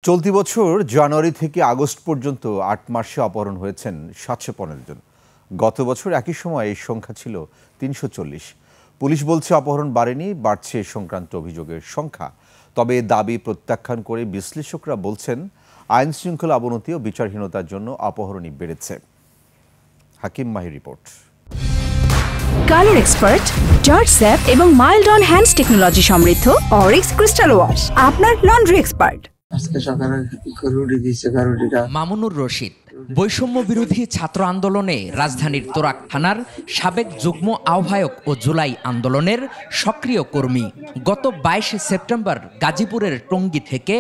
চলতি বছর জানুয়ারি থেকে আগস্ট পর্যন্ত ৮ মাসে অপহরণ হয়েছেন ৭১৫ জন। গত বছর একই সময় এই সংখ্যা ছিল ৩৪০। পুলিশ বলছে অপহরণ বাড়েনি, বাড়ছে সংক্রান্ত অভিযোগের সংখ্যা। তবে দাবি প্রত্যাখ্যান করে বিশ্লেষকরা বলছেন আইন শৃঙ্খলা অবনতি ও বিচারহীনতার জন্য অপহরণই বেড়েছে। Hakim Mahi report. Colour expert, জর্জ স্যাপ এবং মাইল্ড অন হ্যান্ডস টেকনোলজি সমৃদ্ধ অরিক্স ক্রিস্টাল ওয়াশ আপনার লন্ড্রি এক্সপার্ট। মামুনুর রশিদ বৈষম্য বিরোধী ছাত্র আন্দোলনে রাজধানীর তোরাক থানার সাবেক যুগ্ম আহ্বায়ক ও জুলাই আন্দোলনের সক্রিয় কর্মী। গত ২২ সেপ্টেম্বর গাজীপুরের টঙ্গী থেকে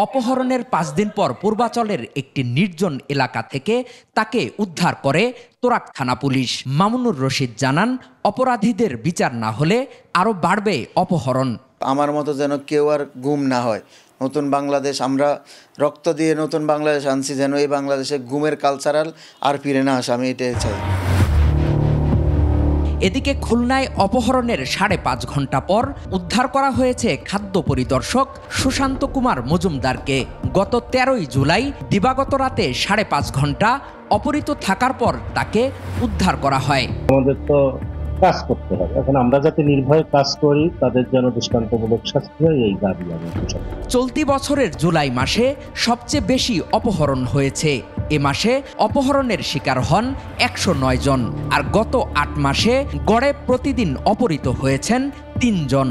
অপহরণের ৫ দিন পর পূর্বাচলের একটি নির্জন এলাকা থেকে তাকে উদ্ধার করে তোরাক থানা পুলিশ। মামুনুর রশিদ জানান, অপরাধীদের বিচার না হলে আরও বাড়বে অপহরণ। আমার মতো যেন কেউ আর গুম না হয়। নতুন বাংলাদেশ, আমরা রক্ত দিয়ে নতুন বাংলাদেশ আনছি, যেন এই বাংলাদেশে গুমের কালচারাল আর ফিরে না আসে, আমি এটাই চাই। এদিকে খুলনায় অপহরণের ৫.৫ ঘন্টা পর উদ্ধার করা হয়েছে খাদ্য পরিদর্শক সুশান্ত কুমার মজুমদারকে। গত ১৩ই জুলাই দিবাগত রাতে ৫.৫ ঘন্টা অপহৃত থাকার পর তাকে উদ্ধার করা হয়। আমাদের তো কাজ করতে হবে, এখন আমরা যাতে নির্ভয়ে কাজ করি, তাদের যেন দৃষ্টান্তমূলক শাস্তি হয়, এই দাবি আমি। চলতি বছরের জুলাই মাসে সবচেয়ে বেশি অপহরণ হয়েছে। এ মাসে অপহরণের শিকার হন ১০৯ জন, আর গত ৮ মাসে গড়ে প্রতিদিন অপহৃত হয়েছেন ৩ জন।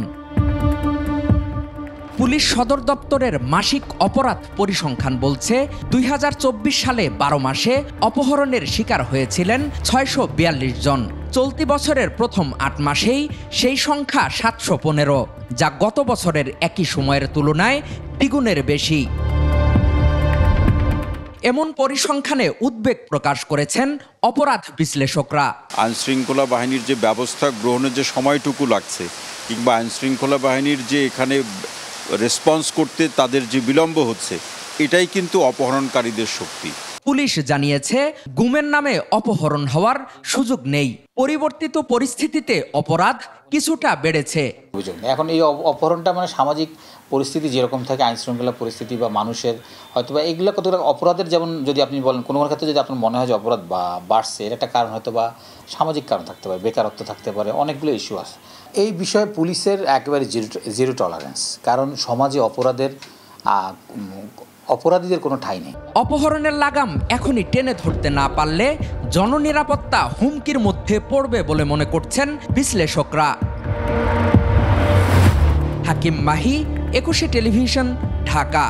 পুলিশ সদর দপ্তরের মাসিক অপরাধ পরিসংখ্যান বলছে ২০২৪ সালে ১২ মাসে অপহরণের শিকার হয়েছিলেন ৬৪২ জন। চলতি বছরের প্রথম ৮ মাসেই সেই সংখ্যা ৭১৫, যা গত বছরের একই সময়ের তুলনায় দ্বিগুণের বেশি। এমন পরিসংখ্যানে উদ্বেগ প্রকাশ করেছেন অপরাধ বিশ্লেষকরা। আইনশৃঙ্খলা বাহিনীর যে ব্যবস্থা গ্রহণের যে সময়টুকু লাগছে, কিংবা আইনশৃঙ্খলা বাহিনীর যে এখানে রেসপন্স করতে তাদের যে বিলম্ব হচ্ছে, এটাই কিন্তু অপহরণকারীদের শক্তি। পুলিশ জানিয়েছে, গুমের নামে অপহরণ হওয়ার সুযোগ নেই। পরিবর্তিত পরিস্থিতিতে অপরাধ কিছুটা বেড়েছে। এখন এই অপহরণটা সামাজিক পরিস্থিতি যেরকম থাকে, আইন শৃঙ্খলা পরিস্থিতি বা মানুষের হয়তো বা এগুলো কতটা অপরাধের, যেমন যদি আপনি বলেন কোনো ক্ষেত্রে যদি আপনার মনে হয় যে অপরাধ বাড়ছে, এর একটা কারণ হয়তো বা সামাজিক কারণ থাকতে পারে, বেকারত্ব থাকতে পারে, অনেকগুলো ইস্যু আছে। এই বিষয়ে পুলিশের একেবারে জিরো টলারেন্স, কারণ সমাজে অপরাধীদের কোনো ঠাঁই নেই। অপহরণের লাগাম এখনই টেনে ধরতে না পারলে জননিরাপত্তা হুমকির মধ্যে পড়বে বলে মনে করছেন বিশ্লেষকরা। হাকিম মাহি, ২১ টেলিভিশন, ঢাকা।